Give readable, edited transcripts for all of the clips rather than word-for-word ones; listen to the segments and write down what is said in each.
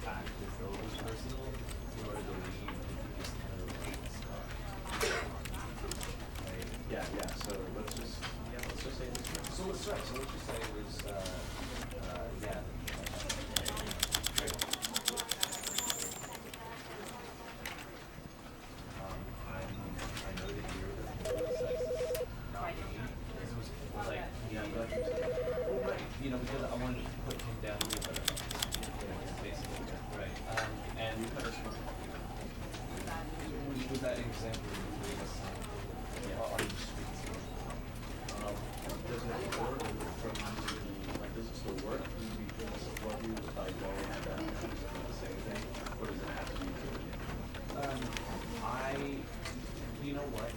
act as though it was personal in order to leave this kind of right? Yeah. So let's just say this. So let's just say it was yeah. I know that you're the sex is not me. This was like Yeah, I'm glad you said that. well, right, because I wanted to put him down here, but basically right. And You better smoke. with that example, you gave us Yeah. are you sweet? Doesn't it work from like does it still work? Would you be able to support you if I go and choose the same thing? Or does it have to be true again? You know what?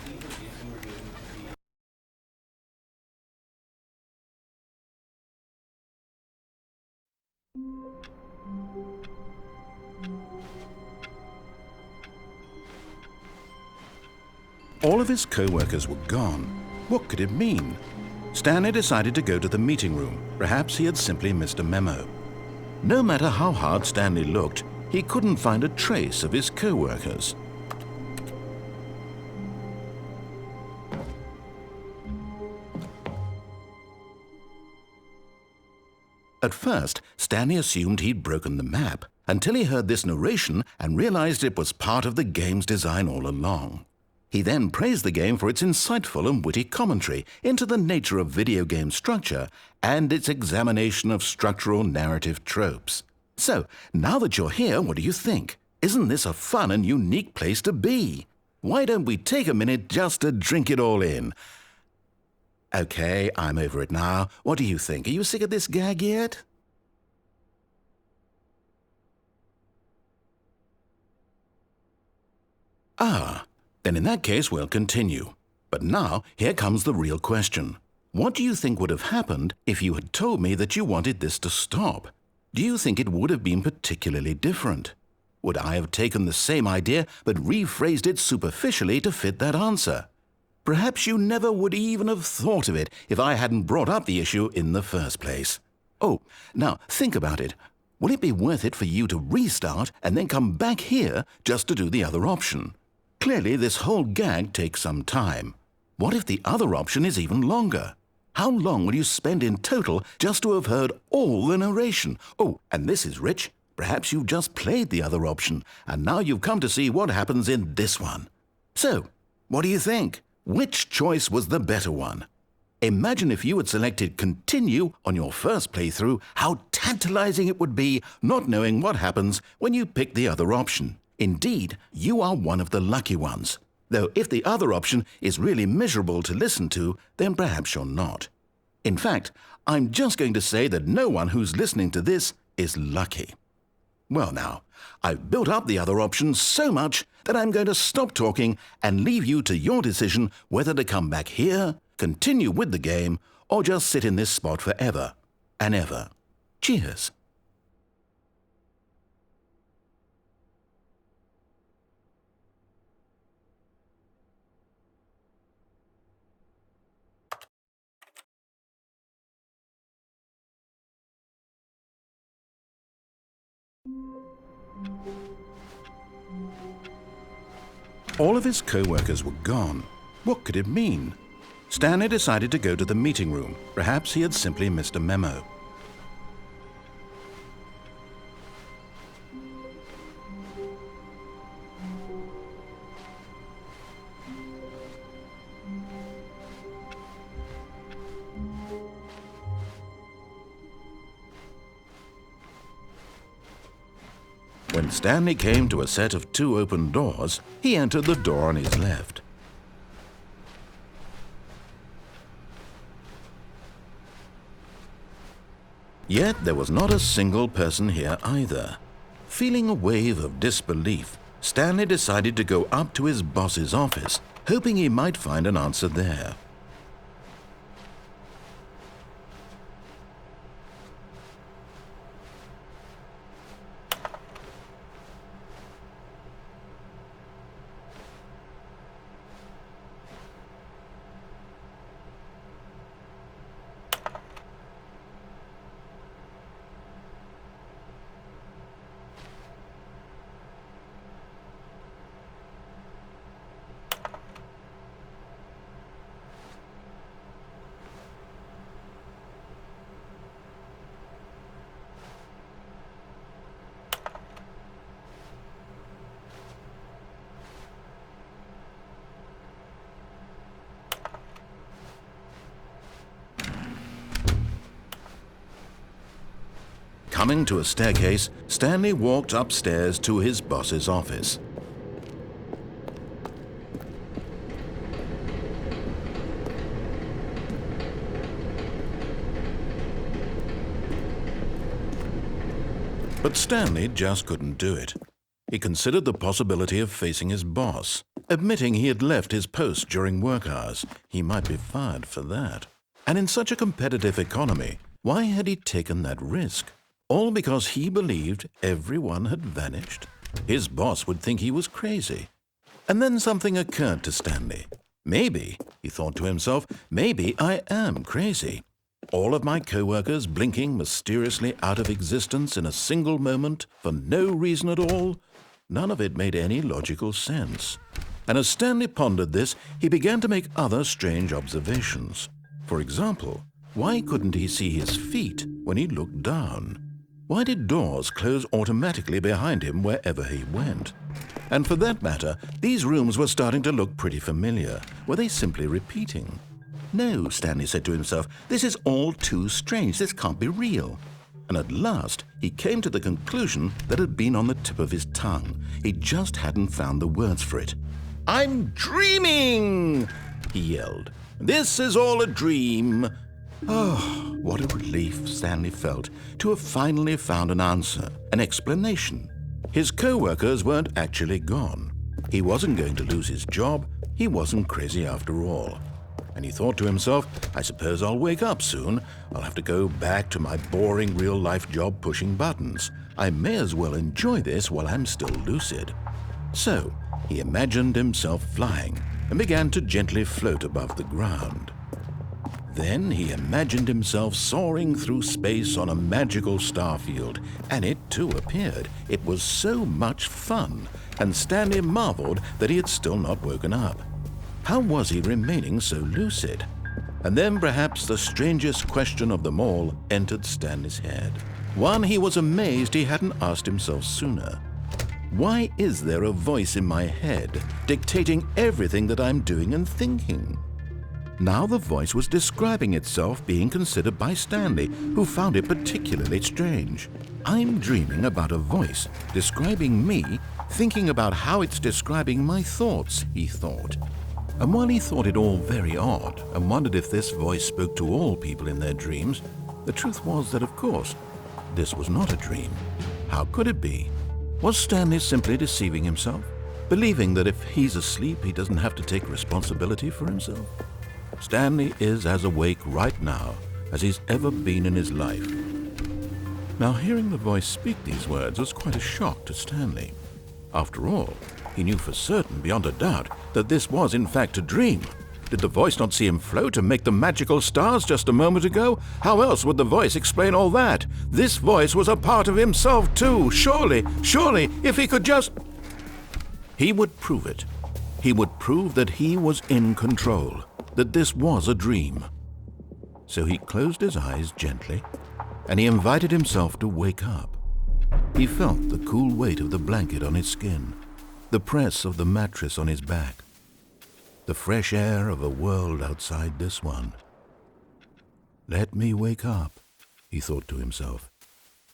Even if you were going to be All of his co-workers were gone. What could it mean? Stanley decided to go to the meeting room. Perhaps he had simply missed a memo. No matter how hard Stanley looked, he couldn't find a trace of his co-workers. At first, Stanley assumed he'd broken the map, until he heard this narration and realized it was part of the game's design all along. He then praised the game for its insightful and witty commentary into the nature of video game structure and its examination of structural narrative tropes. So, now that you're here, what do you think? Isn't this a fun and unique place to be? Why don't we take a minute just to drink it all in? Okay, I'm over it now. What do you think? Are you sick of this gag yet? Ah, then in that case we'll continue. But now, here comes the real question. What do you think would have happened if you had told me that you wanted this to stop? Do you think it would have been particularly different? Would I have taken the same idea but rephrased it superficially to fit that answer? Perhaps you never would even have thought of it if I hadn't brought up the issue in the first place. Oh, now think about it. Will it be worth it for you to restart and then come back here just to do the other option? Clearly, this whole gag takes some time. What if the other option is even longer? How long will you spend in total just to have heard all the narration? Oh, and this is rich. Perhaps you've just played the other option, and now you've come to see what happens in this one. So, what do you think? Which choice was the better one? Imagine if you had selected Continue on your first playthrough, how tantalizing it would be not knowing what happens when you pick the other option. Indeed, you are one of the lucky ones. Though if the other option is really miserable to listen to, then perhaps you're not. In fact, I'm just going to say that no one who's listening to this is lucky. Well now, I've built up the other option so much that I'm going to stop talking and leave you to your decision whether to come back here, continue with the game, or just sit in this spot forever and ever. Cheers. All of his co-workers were gone. What could it mean? Stanley decided to go to the meeting room. Perhaps he had simply missed a memo. When Stanley came to a set of 2 open doors, he entered the door on his left. Yet there was not a single person here either. Feeling a wave of disbelief, Stanley decided to go up to his boss's office, hoping he might find an answer there. coming to a staircase, Stanley walked upstairs to his boss's office. But Stanley just couldn't do it. He considered the possibility of facing his boss, admitting he had left his post during work hours. He might be fired for that. And in such a competitive economy, why had he taken that risk? All because he believed everyone had vanished? His boss would think he was crazy. And then something occurred to Stanley. Maybe, he thought to himself, maybe I am crazy. All of my co-workers blinking mysteriously out of existence in a single moment for no reason at all. None of it made any logical sense. And as Stanley pondered this, he began to make other strange observations. For example, why couldn't he see his feet when he looked down? Why did doors close automatically behind him wherever he went? And for that matter, these rooms were starting to look pretty familiar. Were they simply repeating? No, Stanley said to himself, this is all too strange. This can't be real. And at last, he came to the conclusion that had been on the tip of his tongue. He just hadn't found the words for it. "I'm dreaming!" he yelled. "This is all a dream." Oh, what a relief Stanley felt to have finally found an answer, an explanation. His co-workers weren't actually gone. He wasn't going to lose his job. He wasn't crazy after all. And he thought to himself, I suppose I'll wake up soon. I'll have to go back to my boring real-life job pushing buttons. I may as well enjoy this while I'm still lucid. So he imagined himself flying and began to gently float above the ground. Then he imagined himself soaring through space on a magical starfield, and it too appeared. It was so much fun, and Stanley marveled that he had still not woken up. How was he remaining so lucid? And then perhaps the strangest question of them all entered Stanley's head. One he was amazed he hadn't asked himself sooner. Why is there a voice in my head dictating everything that I'm doing and thinking? Now the voice was describing itself being considered by Stanley, who found it particularly strange. I'm dreaming about a voice describing me, thinking about how it's describing my thoughts, he thought. And while he thought it all very odd and wondered if this voice spoke to all people in their dreams, the truth was that, of course, this was not a dream. How could it be? Was Stanley simply deceiving himself, believing that if he's asleep, he doesn't have to take responsibility for himself? Stanley is as awake right now as he's ever been in his life. Now, hearing the voice speak these words was quite a shock to Stanley. After all, he knew for certain, beyond a doubt, that this was in fact a dream. Did the voice not see him float and make the magical stars just a moment ago? How else would the voice explain all that? This voice was a part of himself too. Surely, if he could just... He would prove it. He would prove that he was in control, that this was a dream. So he closed his eyes gently, and he invited himself to wake up. He felt the cool weight of the blanket on his skin, the press of the mattress on his back, the fresh air of a world outside this one. Let me wake up, he thought to himself.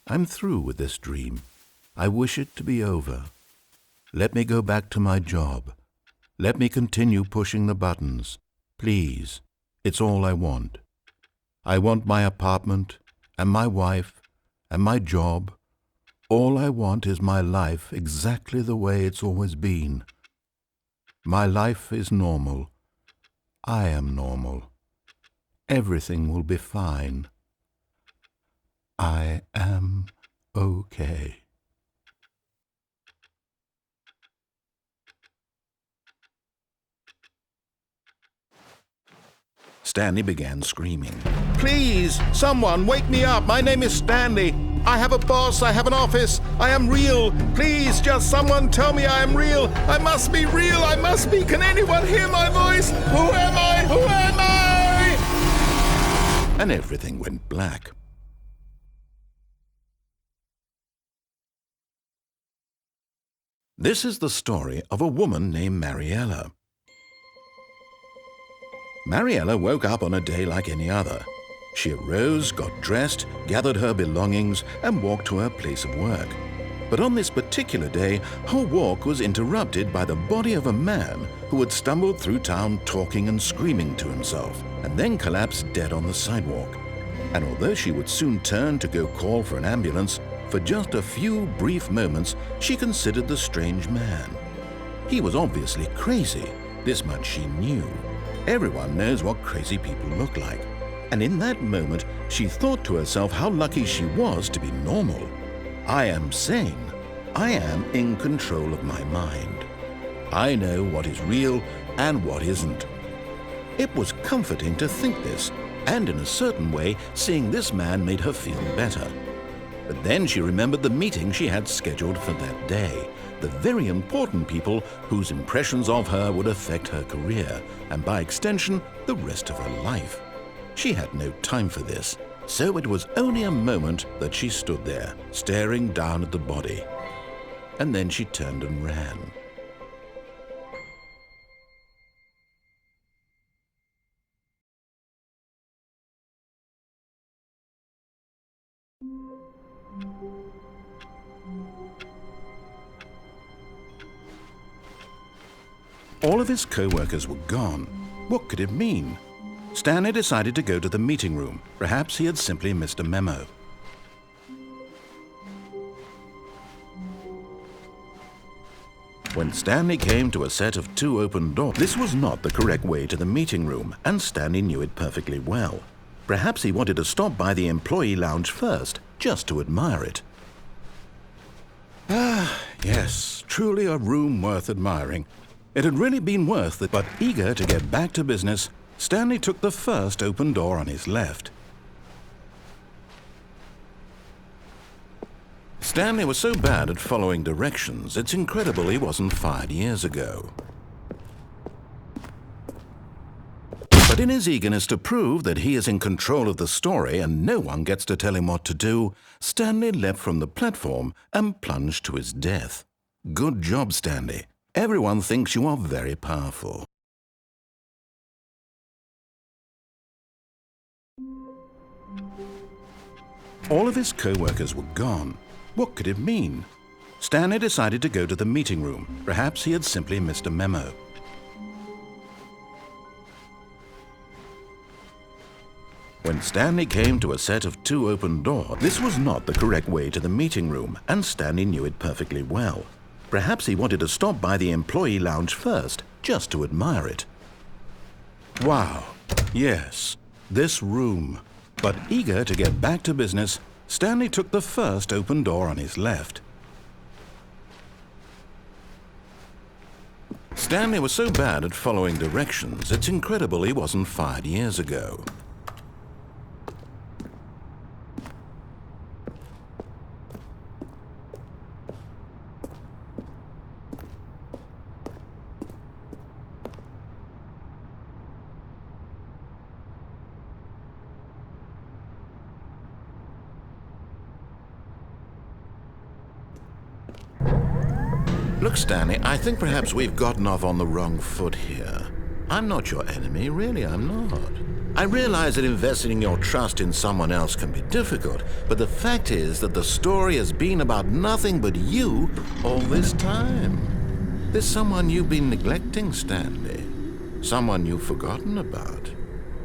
I'm through with this dream. I wish it to be over. Let me go back to my job. Let me continue pushing the buttons. Please, it's all I want. I want my apartment and my wife and my job. All I want is my life exactly the way it's always been. My life is normal. I am normal. Everything will be fine. I am okay. Stanley began screaming. Please, someone, wake me up. My name is Stanley. I have a boss. I have an office. I am real. Please, just someone tell me I am real. I must be real. I must be. Can anyone hear my voice? Who am I? Who am I? And everything went black. This is the story of a woman named Mariella. Mariella woke up on a day like any other. She arose, got dressed, gathered her belongings, and walked to her place of work. But on this particular day, her walk was interrupted by the body of a man who had stumbled through town talking and screaming to himself, and then collapsed dead on the sidewalk. And although she would soon turn to go call for an ambulance, for just a few brief moments she considered the strange man. He was obviously crazy, this much she knew. Everyone knows what crazy people look like. And in that moment, she thought to herself how lucky she was to be normal. I am sane. I am in control of my mind. I know what is real and what isn't. It was comforting to think this, and in a certain way, seeing this man made her feel better. But then she remembered the meeting she had scheduled for that day, the very important people whose impressions of her would affect her career, and by extension, the rest of her life. She had no time for this, so it was only a moment that she stood there, staring down at the body. And then she turned and ran. All of his co-workers were gone. What could it mean? Stanley decided to go to the meeting room. Perhaps he had simply missed a memo. When Stanley came to a set of 2 open doors, this was not the correct way to the meeting room, and Stanley knew it perfectly well. Perhaps he wanted to stop by the employee lounge first, just to admire it. Ah, yes, truly a room worth admiring. It had really been worth it, but eager to get back to business, Stanley took the first open door on his left. Stanley was so bad at following directions, it's incredible he wasn't fired years ago. But in his eagerness to prove that he is in control of the story and no one gets to tell him what to do, Stanley leapt from the platform and plunged to his death. Good job, Stanley. Everyone thinks you are very powerful. All of his co-workers were gone. What could it mean? Stanley decided to go to the meeting room. Perhaps he had simply missed a memo. When Stanley came to a set of 2 open doors, this was not the correct way to the meeting room, and Stanley knew it perfectly well. Perhaps he wanted to stop by the employee lounge first, just to admire it. Wow, yes, this room. But eager to get back to business, Stanley took the first open door on his left. Stanley was so bad at following directions, it's incredible he wasn't fired years ago. Look, Stanley, I think perhaps we've gotten off on the wrong foot here. I'm not your enemy, really, I'm not. I realize that investing your trust in someone else can be difficult, but the fact is that the story has been about nothing but you all this time. There's someone you've been neglecting, Stanley. Someone you've forgotten about.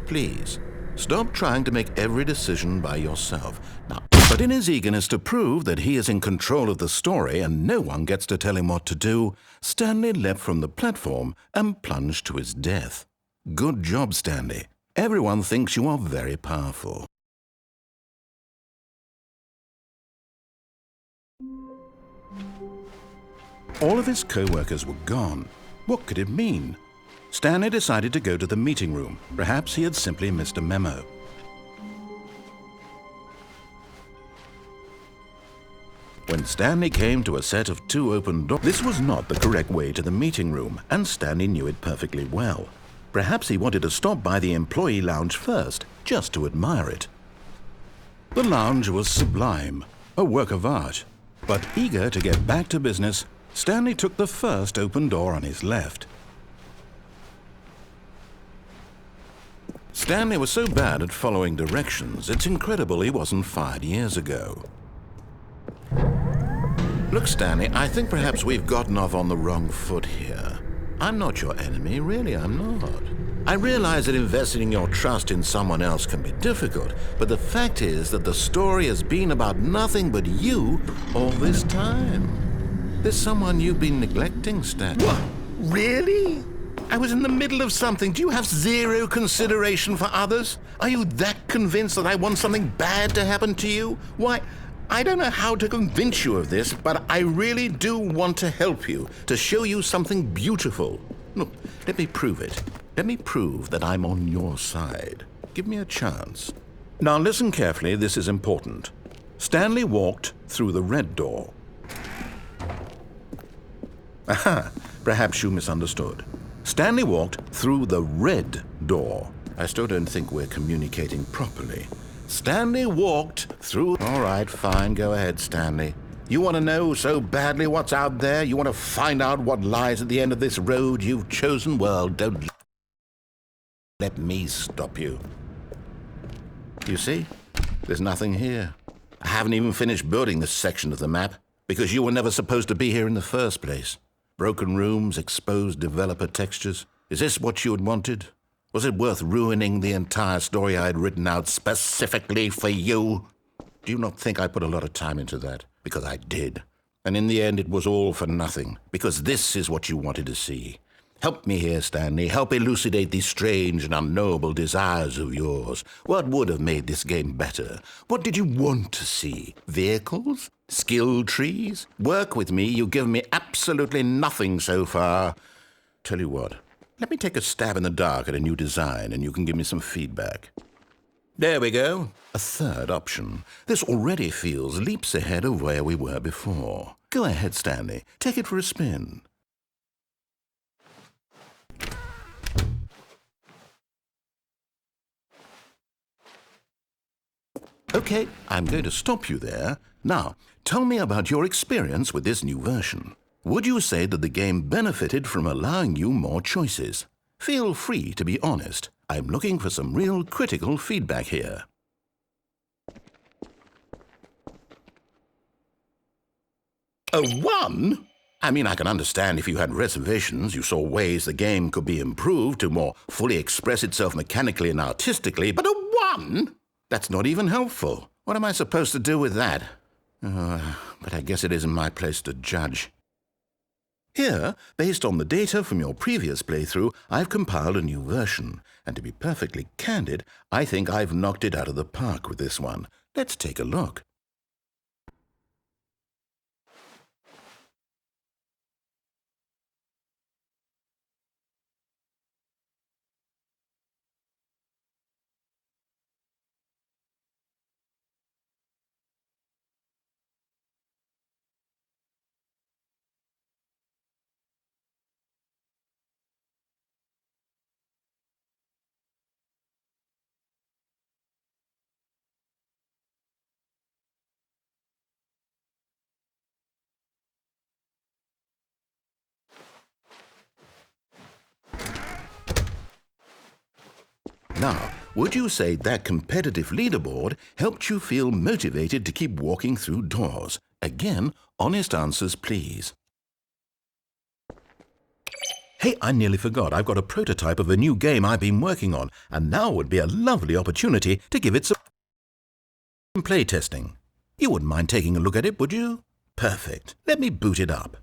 Please, stop trying to make every decision by yourself. Now, but in his eagerness to prove that he is in control of the story and no one gets to tell him what to do, Stanley leapt from the platform and plunged to his death. Good job, Stanley. Everyone thinks you are very powerful. All of his co-workers were gone. What could it mean? Stanley decided to go to the meeting room. Perhaps he had simply missed a memo. When Stanley came to a set of 2 open doors, this was not the correct way to the meeting room, and Stanley knew it perfectly well. Perhaps he wanted to stop by the employee lounge first, just to admire it. The lounge was sublime, a work of art. But eager to get back to business, Stanley took the first open door on his left. Stanley was so bad at following directions, it's incredible he wasn't fired years ago. Look, Stanley, I think perhaps we've gotten off on the wrong foot here. I'm not your enemy, really, I'm not. I realize that investing your trust in someone else can be difficult, but the fact is that the story has been about nothing but you all this time. There's someone you've been neglecting, Stanley. What? Really? I was in the middle of something. Do you have zero consideration for others? Are you that convinced that I want something bad to happen to you? Why, I don't know how to convince you of this, but I really do want to help you, to show you something beautiful. Look, let me prove it. Let me prove that I'm on your side. Give me a chance. Now listen carefully, this is important. Stanley walked through the red door. Aha, perhaps you misunderstood. Stanley walked through the red door. I still don't think we're communicating properly. Stanley walked through... All right, fine, go ahead, Stanley. You want to know so badly what's out there? You want to find out what lies at the end of this road you've chosen? Well, don't let me stop you. You see? There's nothing here. I haven't even finished building this section of the map because you were never supposed to be here in the first place. Broken rooms, exposed developer textures. Is this what you had wanted? Was it worth ruining the entire story I had written out specifically for you? Do you not think I put a lot of time into that? Because I did. And in the end, it was all for nothing. Because this is what you wanted to see. Help me here, Stanley. Help elucidate these strange and unknowable desires of yours. What would have made this game better? What did you want to see? Vehicles? Skill trees? Work with me. You've given me absolutely nothing so far. Tell you what. Let me take a stab in the dark at a new design, and you can give me some feedback. There we go. A third option. This already feels leaps ahead of where we were before. Go ahead, Stanley. Take it for a spin. Okay, I'm going to stop you there. Now, tell me about your experience with this new version. Would you say that the game benefited from allowing you more choices? Feel free to be honest. I'm looking for some real critical feedback here. A 1? I mean, I can understand if you had reservations, you saw ways the game could be improved to more fully express itself mechanically and artistically, but a 1? That's not even helpful. What am I supposed to do with that? But I guess it isn't my place to judge. Here, based on the data from your previous playthrough, I've compiled a new version. And to be perfectly candid, I think I've knocked it out of the park with this one. Let's take a look. Now, would you say that competitive leaderboard helped you feel motivated to keep walking through doors? Again, honest answers, please. Hey, I nearly forgot. I've got a prototype of a new game I've been working on, and now would be a lovely opportunity to give it some play testing. You wouldn't mind taking a look at it, would you? Perfect. Let me boot it up.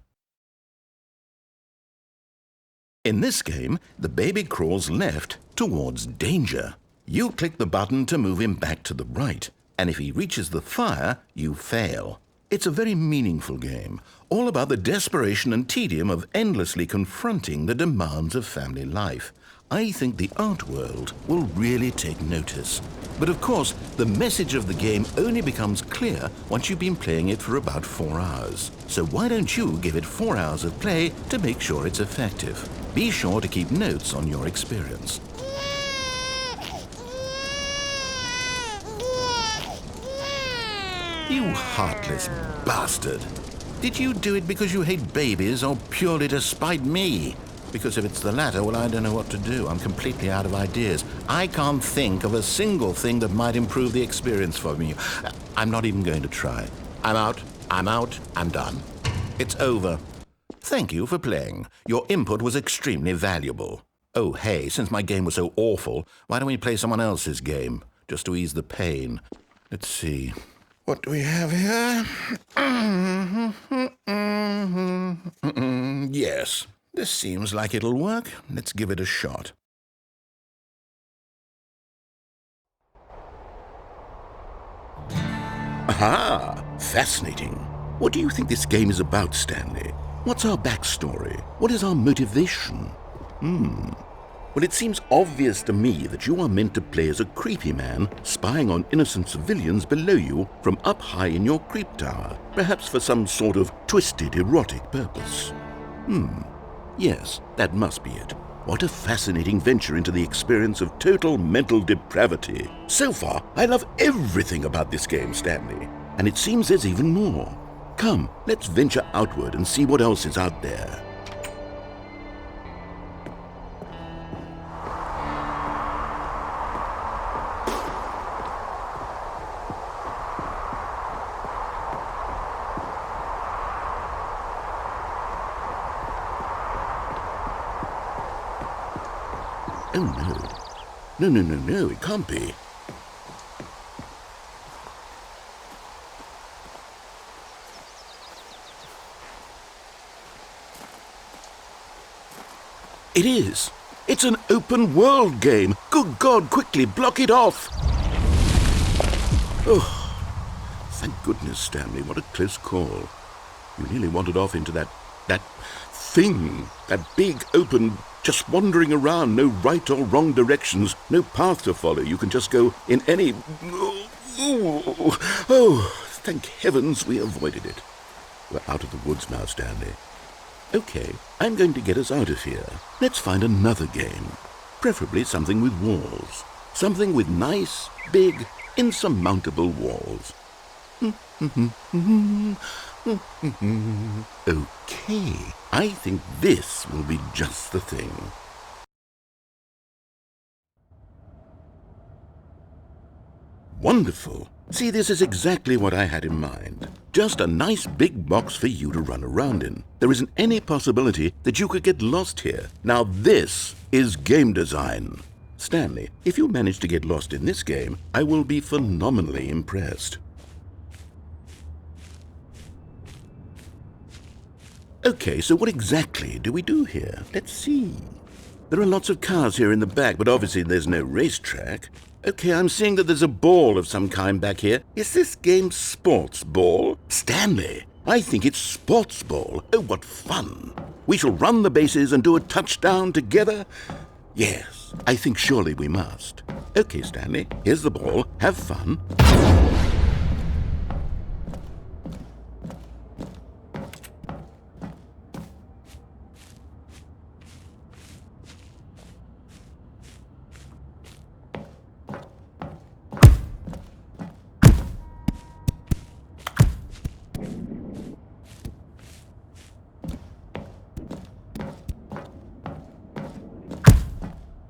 In this game, the baby crawls left towards danger. You click the button to move him back to the right, and if he reaches the fire, you fail. It's a very meaningful game, all about the desperation and tedium of endlessly confronting the demands of family life. I think the art world will really take notice. But of course, the message of the game only becomes clear once you've been playing it for about 4 hours. So why don't you give it 4 hours of play to make sure it's effective? Be sure to keep notes on your experience. You heartless bastard! Did you do it because you hate babies or purely to spite me? Because if it's the latter, well, I don't know what to do. I'm completely out of ideas. I can't think of a single thing that might improve the experience for me. I'm not even going to try. I'm out. I'm done. It's over. Thank you for playing. Your input was extremely valuable. Oh, hey, since my game was so awful, why don't we play someone else's game, just to ease the pain? Let's see. What do we have here? Yes, this seems like it'll work. Let's give it a shot. Aha! Fascinating. What do you think this game is about, Stanley? What's our backstory? What is our motivation? Well, it seems obvious to me that you are meant to play as a creepy man spying on innocent civilians below you from up high in your creep tower, perhaps for some sort of twisted erotic purpose. Yes, that must be it. What a fascinating venture into the experience of total mental depravity. So far, I love everything about this game, Stanley, and it seems there's even more. Come, let's venture outward and see what else is out there. Oh, no. No, it can't be. It is. It's an open world game. Good God, quickly, block it off. Oh, thank goodness, Stanley. What a close call. You nearly wandered off into that thing, that big, open, just wandering around, no right or wrong directions, no path to follow. You can just go in any... Oh, thank heavens we avoided it. We're out of the woods now, Stanley. Okay, I'm going to get us out of here. Let's find another game. Preferably something with walls. Something with nice, big, insurmountable walls. Okay, I think this will be just the thing. Wonderful. See, this is exactly what I had in mind. Just a nice big box for you to run around in. There isn't any possibility that you could get lost here. Now this is game design. Stanley, if you manage to get lost in this game, I will be phenomenally impressed. Okay, so what exactly do we do here? Let's see. There are lots of cars here in the back, but obviously there's no racetrack. Okay, I'm seeing that there's a ball of some kind back here. Is this game sports ball? Stanley, I think it's sports ball. Oh, what fun. We shall run the bases and do a touchdown together? Yes, I think surely we must. Okay, Stanley, here's the ball. Have fun.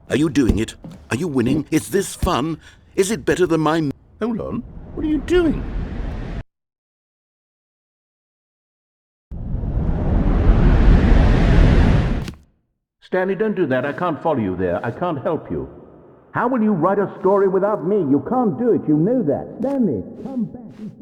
Are you doing it? Are you winning? Is this fun? Is it better than my... Hold on. What are you doing? Stanley, don't do that. I can't follow you there. I can't help you. How will you write a story without me? You can't do it. You know that. Stanley, come back.